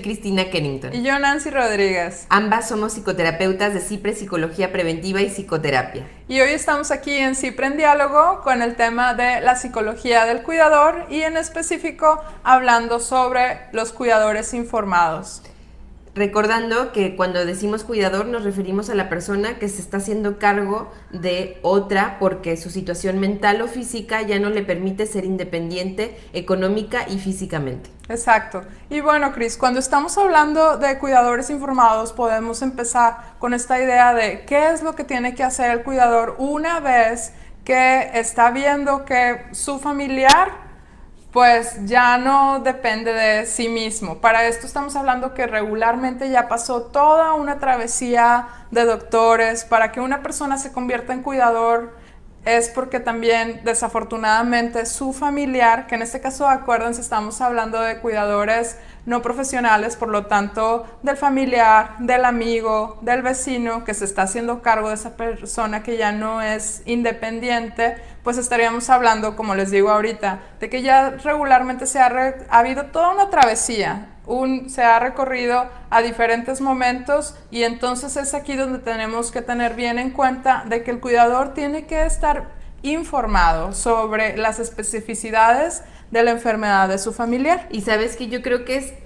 Cristina Kennington. Y yo, Nancy Rodríguez. Ambas somos psicoterapeutas de CIPRE Psicología Preventiva y Psicoterapia. Y hoy estamos aquí en CIPRE en Diálogo con el tema de la psicología del cuidador y en específico hablando sobre los cuidadores informados. Recordando que cuando decimos cuidador nos referimos a la persona que se está haciendo cargo de otra porque su situación mental o física ya no le permite ser independiente económica y físicamente. Exacto. Y bueno, Cris, cuando estamos hablando de cuidadores informados podemos empezar con esta idea de qué es lo que tiene que hacer el cuidador una vez que está viendo que su familiar pues ya no depende de sí mismo. Para esto estamos hablando que regularmente ya pasó toda una travesía de doctores. Para que una persona se convierta en cuidador es porque también desafortunadamente su familiar, que en este caso acuérdense estamos hablando de cuidadores no profesionales, por lo tanto del familiar, del amigo, del vecino que se está haciendo cargo de esa persona que ya no es independiente, pues estaríamos hablando, como les digo ahorita, de que ya regularmente ha habido toda una travesía, se ha recorrido a diferentes momentos y entonces es aquí donde tenemos que tener bien en cuenta de que el cuidador tiene que estar informado sobre las especificidades de la enfermedad de su familiar. Y sabes que yo creo que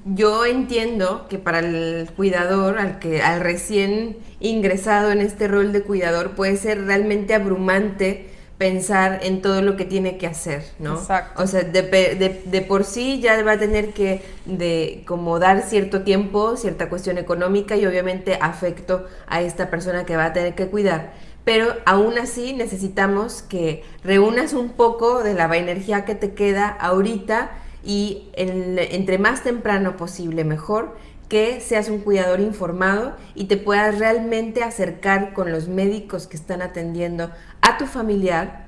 yo entiendo que para el cuidador, al recién ingresado en este rol de cuidador, puede ser realmente abrumante pensar en todo lo que tiene que hacer, ¿no? Exacto. O sea, de por sí ya va a tener que como dar cierto tiempo, cierta cuestión económica y obviamente afecto a esta persona que va a tener que cuidar. Pero aún así necesitamos que reúnas un poco de la energía que te queda ahorita y entre más temprano posible mejor, que seas un cuidador informado y te puedas realmente acercar con los médicos que están atendiendo a tu familiar,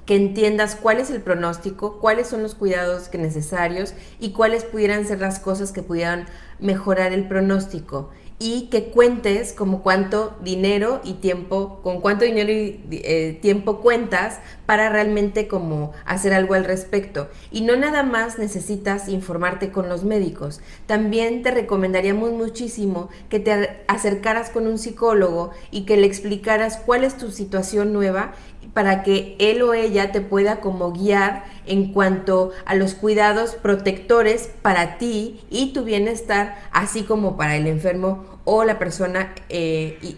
que entiendas cuál es el pronóstico, cuáles son los cuidados necesarios y cuáles pudieran ser las cosas que pudieran mejorar el pronóstico. Y que cuentes como cuánto dinero y tiempo, con cuánto dinero y tiempo cuentas para realmente como hacer algo al respecto. Y no nada más necesitas informarte con los médicos. También te recomendaríamos muchísimo que te acercaras con un psicólogo y que le explicaras cuál es tu situación nueva para que él o ella te pueda como guiar en cuanto a los cuidados protectores para ti y tu bienestar, así como para el enfermo o la persona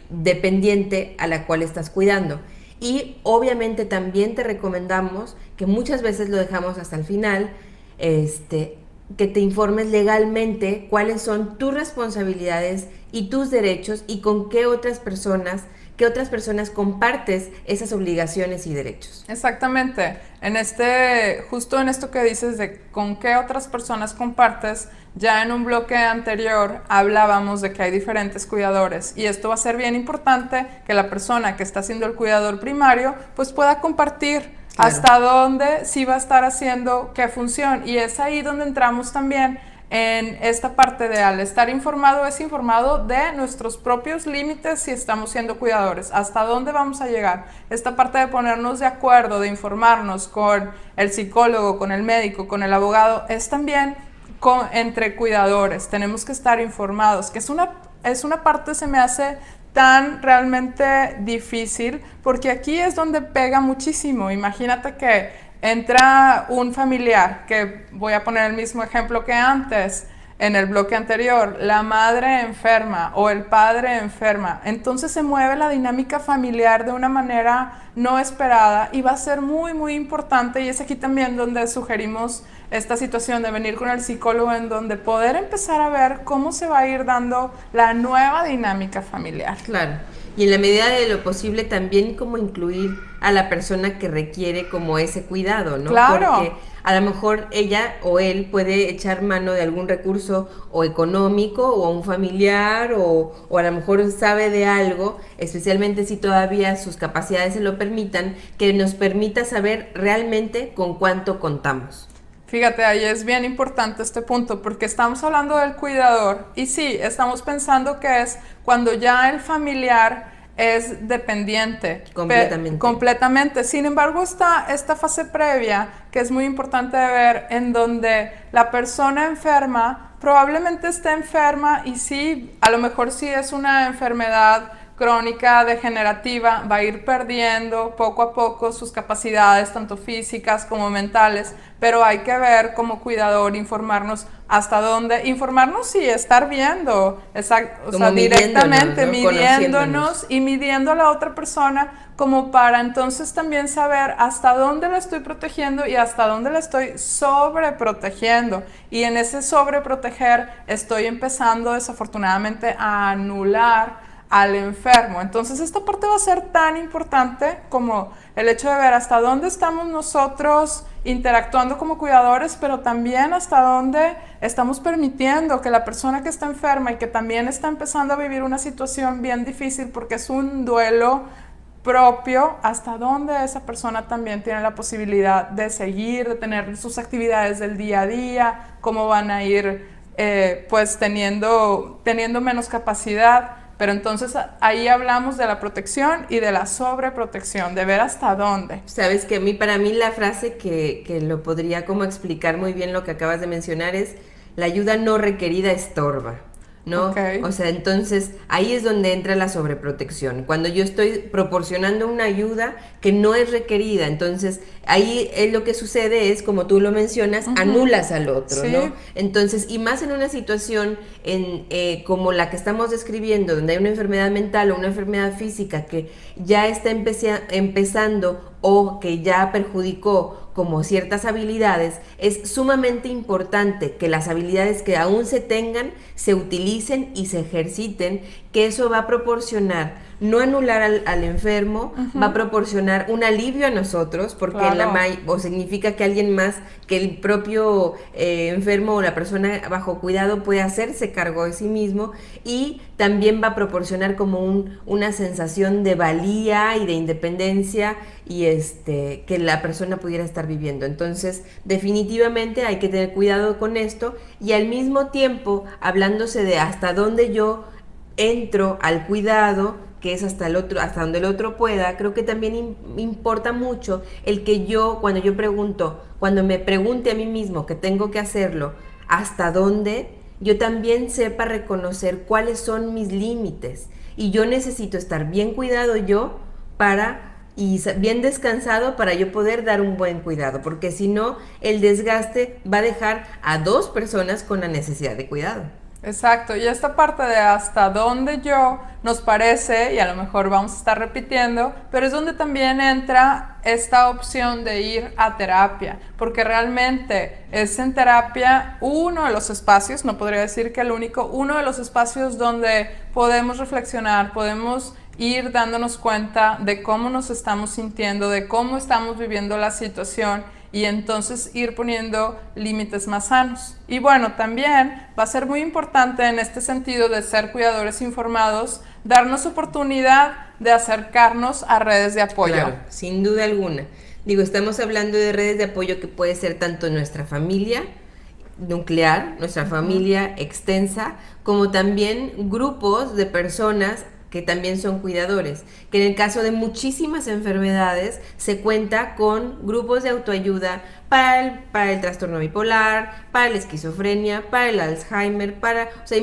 dependiente a la cual estás cuidando. Y obviamente también te recomendamos, que muchas veces lo dejamos hasta el final, que te informes legalmente cuáles son tus responsabilidades y tus derechos y con qué otras personas compartes esas obligaciones y derechos. Exactamente. Justo en esto que dices de con qué otras personas compartes, ya en un bloque anterior hablábamos de que hay diferentes cuidadores y esto va a ser bien importante que la persona que está siendo el cuidador primario pues pueda compartir hasta dónde sí va a estar haciendo qué función, y es ahí donde entramos también en esta parte de al estar informado, es informado de nuestros propios límites si estamos siendo cuidadores, hasta dónde vamos a llegar. Esta parte de ponernos de acuerdo, de informarnos con el psicólogo, con el médico, con el abogado, es también entre cuidadores. Tenemos que estar informados, que es una parte, se me hace tan realmente difícil, porque aquí es donde pega muchísimo. Imagínate que entra un familiar, que voy a poner el mismo ejemplo que antes, en el bloque anterior, la madre enferma o el padre enferma, entonces se mueve la dinámica familiar de una manera no esperada y va a ser muy muy importante, y es aquí también donde sugerimos esta situación de venir con el psicólogo, en donde poder empezar a ver cómo se va a ir dando la nueva dinámica familiar. Claro. Y en la medida de lo posible también como incluir a la persona que requiere como ese cuidado, ¿no? Claro. Porque a lo mejor ella o él puede echar mano de algún recurso o económico o un familiar o a lo mejor sabe de algo, especialmente si todavía sus capacidades se lo permitan, que nos permita saber realmente con cuánto contamos. Fíjate, ahí es bien importante este punto, porque estamos hablando del cuidador y sí, estamos pensando que es cuando ya el familiar es dependiente. Completamente. Sin embargo, está esta fase previa que es muy importante de ver, en donde la persona enferma probablemente esté enferma y sí, a lo mejor sí es una enfermedad crónica, degenerativa, va a ir perdiendo poco a poco sus capacidades, tanto físicas como mentales, pero hay que ver como cuidador, informarnos hasta dónde, informarnos y estar viendo, o sea, directamente ¿no? midiéndonos y midiendo a la otra persona como para entonces también saber hasta dónde la estoy protegiendo y hasta dónde la estoy sobreprotegiendo. Y en ese sobreproteger estoy empezando desafortunadamente a anular al enfermo. Entonces esta parte va a ser tan importante como el hecho de ver hasta dónde estamos nosotros interactuando como cuidadores, pero también hasta dónde estamos permitiendo que la persona que está enferma y que también está empezando a vivir una situación bien difícil porque es un duelo propio, hasta dónde esa persona también tiene la posibilidad de seguir, de tener sus actividades del día a día, cómo van a ir pues teniendo menos capacidad. Pero entonces ahí hablamos de la protección y de la sobreprotección, de ver hasta dónde. Sabes que para mí la frase que lo podría como explicar muy bien lo que acabas de mencionar es: la ayuda no requerida estorba, ¿no? Okay. O sea, entonces ahí es donde entra la sobreprotección. Cuando yo estoy proporcionando una ayuda que no es requerida, entonces ahí lo que sucede es, como tú lo mencionas, anulas al otro, sí, ¿no? Entonces, y más en una situación como la que estamos describiendo, donde hay una enfermedad mental o una enfermedad física que ya está empezando o que ya perjudicó como ciertas habilidades, es sumamente importante que las habilidades que aún se tengan se utilicen y se ejerciten, que eso va a proporcionar, no anular al enfermo, va a proporcionar un alivio a nosotros, porque claro, o significa que alguien más, que el propio enfermo o la persona bajo cuidado puede hacerse cargo de sí mismo, y también va a proporcionar como una sensación de valía y de independencia y que la persona pudiera estar viviendo. Entonces, definitivamente hay que tener cuidado con esto, y al mismo tiempo, hablándose de hasta dónde yo entro al cuidado, que es hasta donde el otro pueda, creo que también importa mucho el que cuando me pregunte a mí mismo que tengo que hacerlo, hasta dónde, yo también sepa reconocer cuáles son mis límites, y yo necesito estar bien cuidado y bien descansado para yo poder dar un buen cuidado, porque si no, el desgaste va a dejar a dos personas con la necesidad de cuidado. exacto. Y esta parte de hasta dónde yo nos parece, y a lo mejor vamos a estar repitiendo, pero es donde también entra esta opción de ir a terapia, porque realmente es en terapia uno de los espacios, no podría decir que el único, uno de los espacios donde podemos reflexionar, podemos ir dándonos cuenta de cómo nos estamos sintiendo, de cómo estamos viviendo la situación, y entonces ir poniendo límites más sanos. Y bueno, también va a ser muy importante en este sentido de ser cuidadores informados, darnos oportunidad de acercarnos a redes de apoyo. Claro, sin duda alguna. Digo, estamos hablando de redes de apoyo que puede ser tanto nuestra familia nuclear, nuestra familia extensa, como también grupos de personas que también son cuidadores, que en el caso de muchísimas enfermedades se cuenta con grupos de autoayuda para el trastorno bipolar, para la esquizofrenia, para el Alzheimer, o sea, hay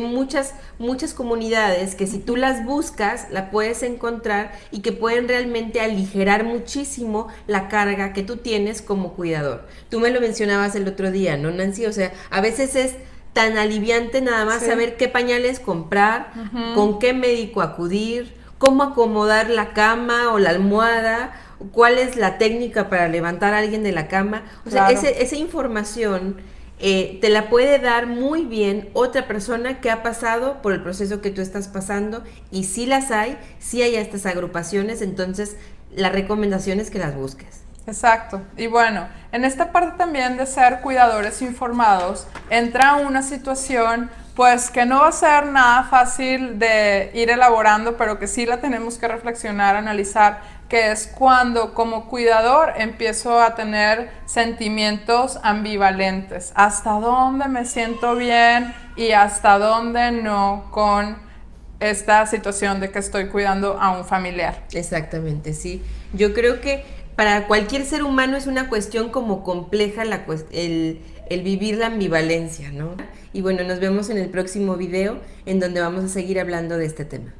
muchas comunidades que si tú las buscas, la puedes encontrar, y que pueden realmente aligerar muchísimo la carga que tú tienes como cuidador. Tú me lo mencionabas el otro día, ¿no, Nancy? O sea, a veces es tan aliviante nada más saber qué pañales comprar, con qué médico acudir, cómo acomodar la cama o la almohada, cuál es la técnica para levantar a alguien de la cama. O sea, esa información te la puede dar muy bien otra persona que ha pasado por el proceso que tú estás pasando, y sí hay estas agrupaciones. Entonces la recomendación es que las busques. Exacto. Y bueno, en esta parte también de ser cuidadores informados, entra una situación pues que no va a ser nada fácil de ir elaborando, pero que sí la tenemos que reflexionar, analizar, que es cuando como cuidador empiezo a tener sentimientos ambivalentes. Hasta dónde me siento bien y hasta dónde no con esta situación de que estoy cuidando a un familiar. Exactamente, sí. Yo creo que para cualquier ser humano es una cuestión como compleja el vivir la ambivalencia, ¿no? Y bueno, nos vemos en el próximo video en donde vamos a seguir hablando de este tema.